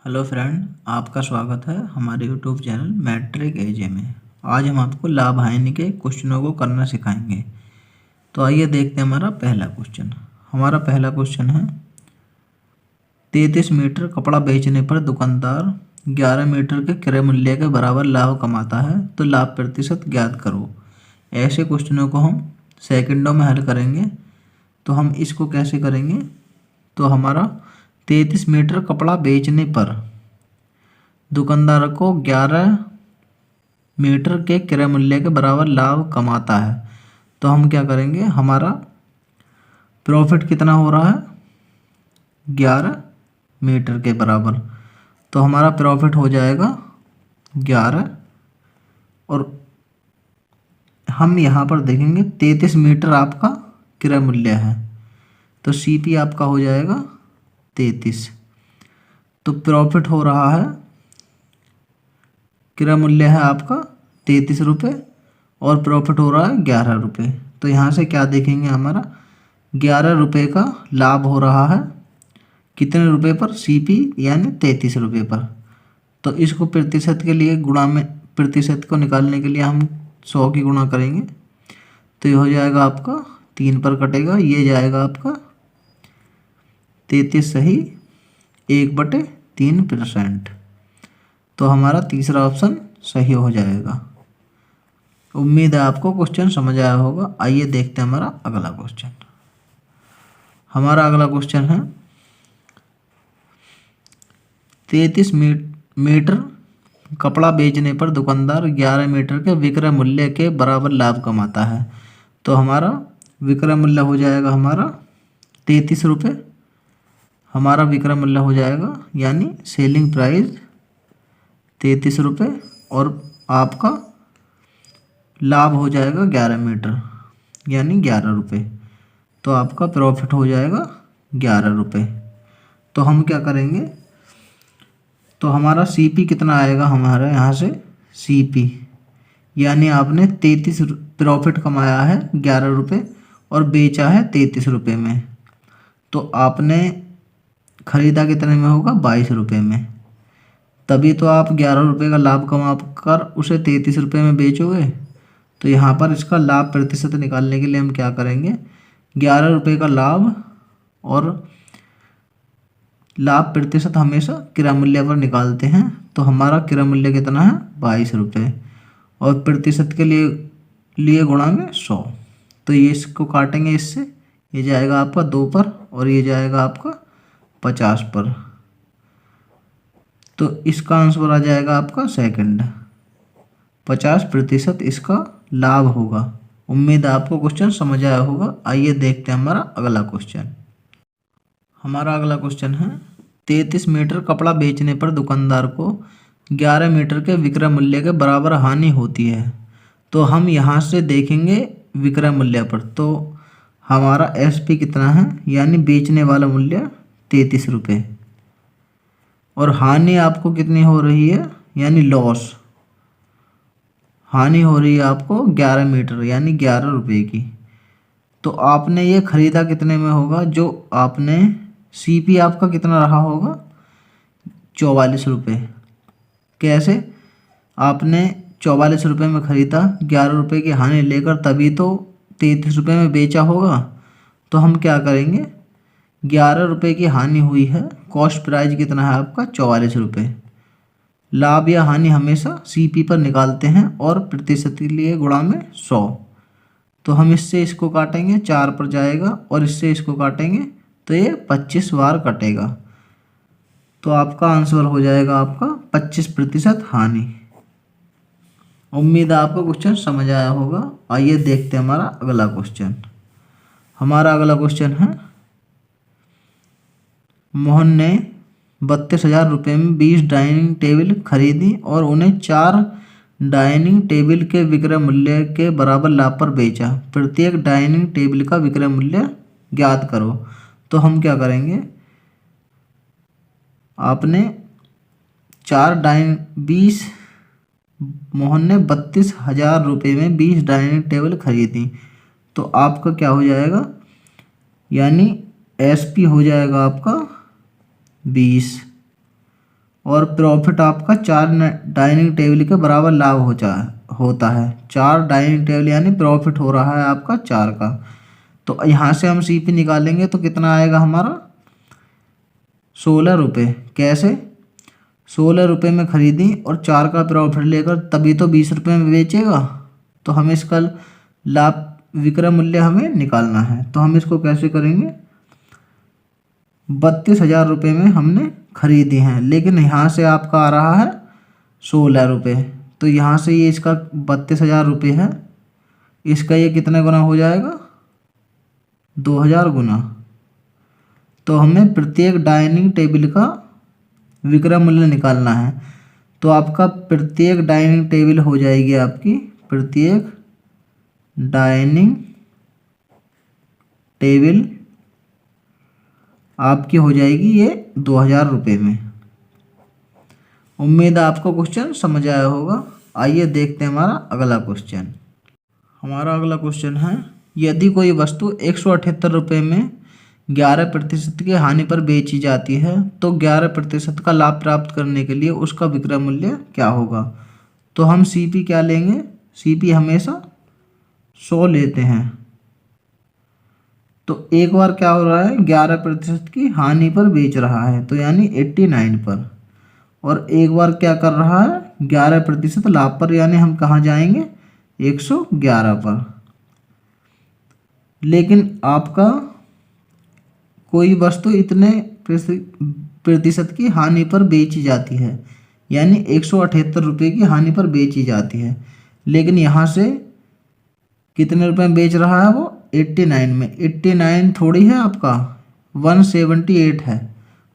Hello friend, आपका स्वागत है हमारे यूट्यूब चैनल मैट्रिक एजे में। आज हम आपको लाभ हानि के क्वेश्चनों को करना सिखाएंगे। तो आइए देखते हैं हमारा पहला क्वेश्चन। हमारा पहला क्वेश्चन है 33 मीटर कपड़ा बेचने पर दुकानदार 11 मीटर के क्रय मूल्य के बराबर लाभ कमाता है, तो लाभ प्रतिशत ज्ञात करो। ऐसे क्वेश्चनों को हम सेकंडों में हल करेंगे। तो हम इसको कैसे करेंगे? तो हमारा 33 मीटर कपड़ा बेचने पर दुकानदार को 11 मीटर के क्रय मूल्य के बराबर लाभ कमाता है। तो हम क्या करेंगे, हमारा प्रॉफिट कितना हो रहा है 11 मीटर के बराबर, तो हमारा प्रॉफिट हो जाएगा 11। और हम यहाँ पर देखेंगे 33 मीटर आपका क्रय मूल्य है, तो सीपी आपका हो जाएगा 33। तो प्रॉफिट हो रहा है, क्रय मूल्य है आपका 33 रुपये और प्रॉफिट हो रहा है 11 रुपये। तो यहाँ से क्या देखेंगे, हमारा 11 रुपये का लाभ हो रहा है कितने रुपए पर? सीपी यानी 33 रुपये पर। तो इसको प्रतिशत के लिए गुणा में, प्रतिशत को निकालने के लिए हम 100 की गुणा करेंगे, तो ये हो जाएगा आपका 3 पर कटेगा, ये जाएगा आपका 33 सही 1/3%। तो हमारा तीसरा ऑप्शन सही हो जाएगा। उम्मीद है आपको क्वेश्चन समझ आया होगा। आइए देखते हैं हमारा अगला क्वेश्चन। हमारा अगला क्वेश्चन है 33 मीटर कपड़ा बेचने पर दुकानदार 11 मीटर के विक्रय मूल्य के बराबर लाभ कमाता है। तो हमारा विक्रय मूल्य हो जाएगा हमारा 33 रुपये, हमारा विक्रय मूल्य हो जाएगा यानी सेलिंग प्राइस 33 रुपये, और आपका लाभ हो जाएगा 11 मीटर यानी 11 रुपये। तो आपका प्रॉफिट हो जाएगा 11 रुपये। तो हम क्या करेंगे, तो हमारा सीपी कितना आएगा हमारा यहाँ से? सीपी यानी आपने 33 प्रॉफिट कमाया है 11 रुपये और बेचा है 33 रुपये में, तो आपने खरीदा कितने में होगा? 22 रुपये में। तभी तो आप 11 रुपये का लाभ कमा कर उसे 33 रुपये में बेचोगे। तो यहाँ पर इसका लाभ प्रतिशत निकालने के लिए हम क्या करेंगे, 11 रुपये का लाभ और लाभ प्रतिशत हमेशा क्रय मूल्य पर निकालते हैं। तो हमारा क्रय मूल्य कितना है? 22 रुपये, और प्रतिशत के लिए गुणांगे 100। तो ये इसको काटेंगे इससे, ये जाएगा आपका 2 पर और ये जाएगा आपका 50 पर। तो इसका आंसर आ जाएगा आपका सेकंड, 50% इसका लाभ होगा। उम्मीद है आपको क्वेश्चन समझ आया होगा। आइए देखते हैं हमारा अगला क्वेश्चन। हमारा अगला क्वेश्चन है 33 मीटर कपड़ा बेचने पर दुकानदार को 11 मीटर के विक्रय मूल्य के बराबर हानि होती है। तो हम यहाँ से देखेंगे विक्रय मूल्य पर, तो हमारा एसपी कितना है यानी बेचने वाला मूल्य 33 रुपये, और हानि आपको कितनी हो रही है यानी लॉस, हानि हो रही है आपको 11 मीटर यानी 11 रुपये की। तो आपने ये ख़रीदा कितने में होगा? जो आपने सीपी आपका कितना रहा होगा? 44 रुपये। कैसे? आपने 44 रुपये में ख़रीदा, 11 रुपये की हानि लेकर तभी तो 33 रुपये में बेचा होगा। तो हम क्या करेंगे, 11 रुपये की हानि हुई है, कॉस्ट प्राइस कितना है आपका? 44 रुपये। लाभ या हानि हमेशा सीपी पर निकालते हैं और प्रतिशत के लिए गुणा में 100। तो हम इससे इसको काटेंगे, 4 पर जाएगा, और इससे इसको काटेंगे तो ये 25 बार कटेगा। तो आपका आंसर हो जाएगा आपका 25% हानि। उम्मीद है आपको क्वेश्चन समझ आया होगा। आइए देखते हैं हमारा अगला क्वेश्चन। हमारा अगला क्वेश्चन है मोहन ने 32,000 रुपये में 20 डाइनिंग टेबल खरीदी और उन्हें 4 डाइनिंग टेबल के विक्रय मूल्य के बराबर लाभ पर बेचा। प्रत्येक डाइनिंग टेबल का विक्रय मूल्य ज्ञात करो। तो हम क्या करेंगे, आपने 20 मोहन ने 32,000 रुपये में 20 डाइनिंग टेबल खरीदी। तो आपका क्या हो जाएगा, यानी एसपी हो जाएगा आपका 20, और प्रॉफिट आपका 4 डाइनिंग टेबल के बराबर लाभ होता है। 4 डाइनिंग टेबल यानी प्रॉफिट हो रहा है आपका 4 का। तो यहाँ से हम सीपी निकालेंगे तो कितना आएगा हमारा 16 रुपये। कैसे 16 रुपये में खरीदी और 4 का प्रॉफिट लेकर तभी तो 20 रुपये में बेचेगा। तो हमें इसका लाभ विक्रय मूल्य हमें निकालना है। तो हम इसको कैसे करेंगे, 32,000 रुपये में हमने खरीदी हैं, लेकिन यहाँ से आपका आ रहा है 16 रुपये। तो यहाँ से ये इसका 32,000 रुपये है, इसका ये कितने गुना हो जाएगा 2,000 गुना। तो हमें प्रत्येक डाइनिंग टेबल का विक्रय मूल्य निकालना है। तो आपका प्रत्येक डाइनिंग टेबल हो जाएगी आपकी, प्रत्येक डाइनिंग टेबल आपकी हो जाएगी ये 2,000 रुपये में। उम्मीद है आपको क्वेश्चन समझ आया होगा। आइए देखते हैं हमारा अगला क्वेश्चन। हमारा अगला क्वेश्चन है, यदि कोई वस्तु 178 रुपये में 11% की हानि पर बेची जाती है तो 11% का लाभ प्राप्त करने के लिए उसका विक्रय मूल्य क्या होगा। तो हम सीपी क्या लेंगे, सीपी हमेशा 100 लेते हैं। तो एक बार क्या हो रहा है 11% की हानि पर बेच रहा है, तो यानी 89 पर, और एक बार क्या कर रहा है 11% लाभ पर, यानी हम कहाँ जाएंगे 111 पर। लेकिन आपका कोई वस्तु इतने प्रतिशत की हानि पर बेची जाती है, यानी 178 रुपये की हानि पर बेची जाती है, लेकिन यहाँ से कितने रुपए में बेच रहा है वो 89 में। 89 थोड़ी है आपका 178 है,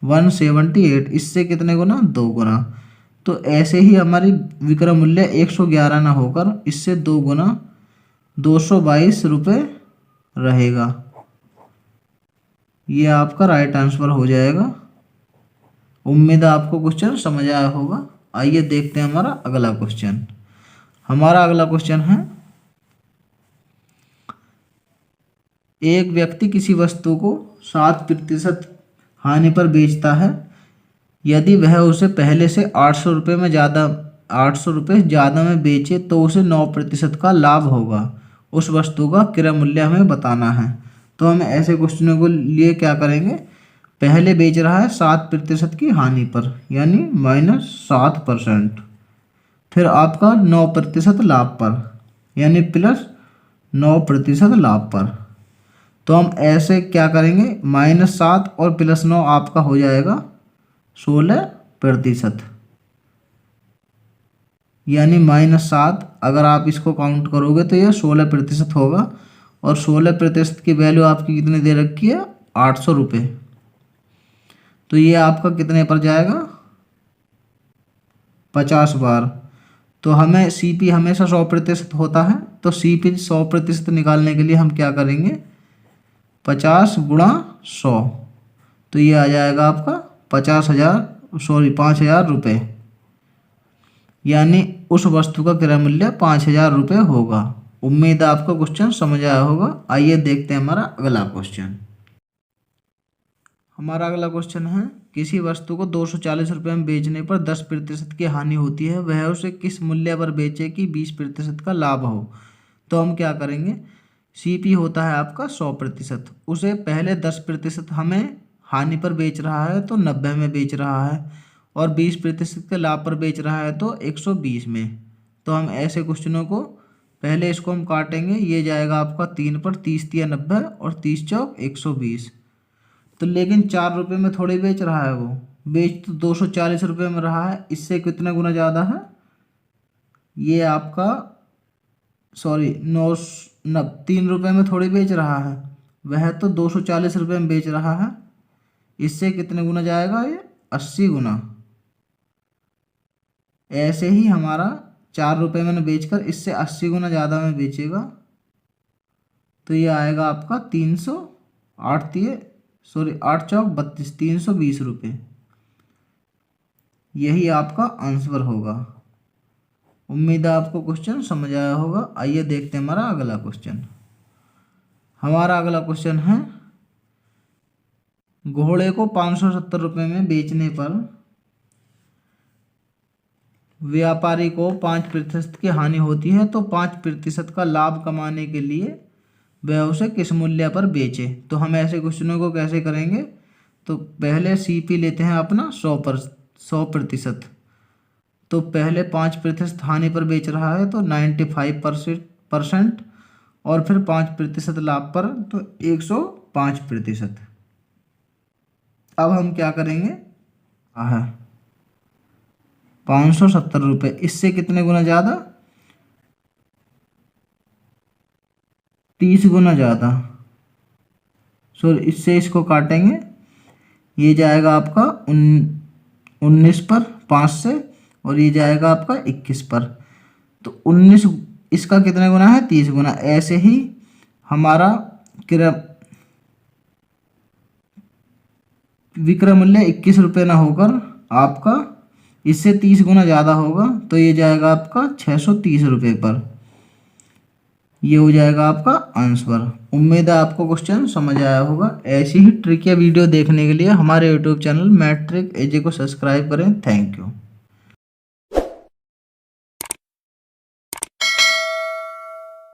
178, इससे कितने गुना 2 गुना। तो ऐसे ही हमारी विक्रय मूल्य 111 ना होकर इससे 2 गुना 222 रुपये रहेगा। ये आपका राइट आंसर हो जाएगा। उम्मीद है आपको क्वेश्चन समझ आया होगा। आइए देखते हैं हमारा अगला क्वेश्चन। हमारा अगला क्वेश्चन है, एक व्यक्ति किसी वस्तु को 7% हानि पर बेचता है। यदि वह उसे पहले से 800 रुपये में 800 रुपये ज़्यादा में बेचे तो उसे 9% का लाभ होगा। उस वस्तु का क्रय मूल्य हमें बताना है। तो हम ऐसे क्वेश्चनों को लिए क्या करेंगे, पहले बेच रहा है 7% की हानि पर, यानी -7%, फिर आपका 9% लाभ पर, यानी +9% लाभ पर। तो हम ऐसे क्या करेंगे, -7 और +9 आपका हो जाएगा 16%, यानी -7 अगर आप इसको काउंट करोगे तो यह 16% होगा। और 16% की वैल्यू आपकी कितनी दे रखी है 800 रुपये। तो ये आपका कितने पर जाएगा 50 बार। तो हमें सीपी हमेशा 100% होता है, तो सीपी 100% निकालने के लिए हम क्या करेंगे 50 गुणा 100, तो ये आ जाएगा आपका 5,000 रुपये, यानी उस वस्तु का क्रय मूल्य 5,000 रुपये होगा। उम्मीद है आपको क्वेश्चन समझ आया होगा। आइए देखते हैं हमारा अगला क्वेश्चन। हमारा अगला क्वेश्चन है, किसी वस्तु को 240 रुपये में बेचने पर 10% की हानि होती है, वह उसे किस मूल्य पर बेचे कि 20% का लाभ हो। तो हम क्या करेंगे, सीपी होता है आपका 100%, उसे पहले 10% हमें हानि पर बेच रहा है तो 90 में बेच रहा है, और 20% के लाभ पर बेच रहा है तो 120 में। तो हम ऐसे क्वेश्चनों को पहले इसको हम काटेंगे, ये जाएगा आपका 3 पर, 30 या 90 और 30 चौक 120। तो लेकिन 4 रुपये में थोड़ी बेच रहा है, वो बेच तो 240 रुपये में रहा है, इससे कितने गुना ज़्यादा है, ये आपका 3 रुपये में थोड़ी बेच रहा है, वह तो 240 रुपये में बेच रहा है, इससे कितने गुना जाएगा ये 80 गुना। ऐसे ही हमारा 4 रुपये में बेचकर इससे 80 गुना ज़्यादा में बेचेगा, तो ये आएगा आपका 8 चौक 32, 320 रुपये। यही आपका आंसर होगा। उम्मीद है आपको क्वेश्चन समझ आया होगा। आइए देखते हैं हमारा अगला क्वेश्चन। हमारा अगला क्वेश्चन है, घोड़े को 570 रुपये में बेचने पर व्यापारी को 5% की हानि होती है तो 5% का लाभ कमाने के लिए वह उसे किस मूल्य पर बेचे। तो हम ऐसे क्वेश्चनों को कैसे करेंगे, तो पहले सीपी लेते हैं अपना 100%। तो पहले 5% हानि पर बेच रहा है तो 95% और फिर 5% लाभ पर तो 105%। अब हम क्या करेंगे, है 570 रुपये, इससे कितने गुना ज़्यादा, 30 गुना ज़्यादा। सो इससे इसको काटेंगे, ये जाएगा आपका 19 पर 5 से, और ये जाएगा आपका 21 पर। तो 19 इसका कितने गुना है, 30 गुना। ऐसे ही हमारा विक्रय मूल्य 21 रुपये ना होकर आपका इससे 30 गुना ज़्यादा होगा, तो ये जाएगा आपका 630 रुपये पर। ये हो जाएगा आपका आंसर। उम्मीद है आपको क्वेश्चन समझ आया होगा। ऐसी ही ट्रिक या वीडियो देखने के लिए हमारे यूट्यूब चैनल मैट्रिक एजे को सब्सक्राइब करें। Thank you.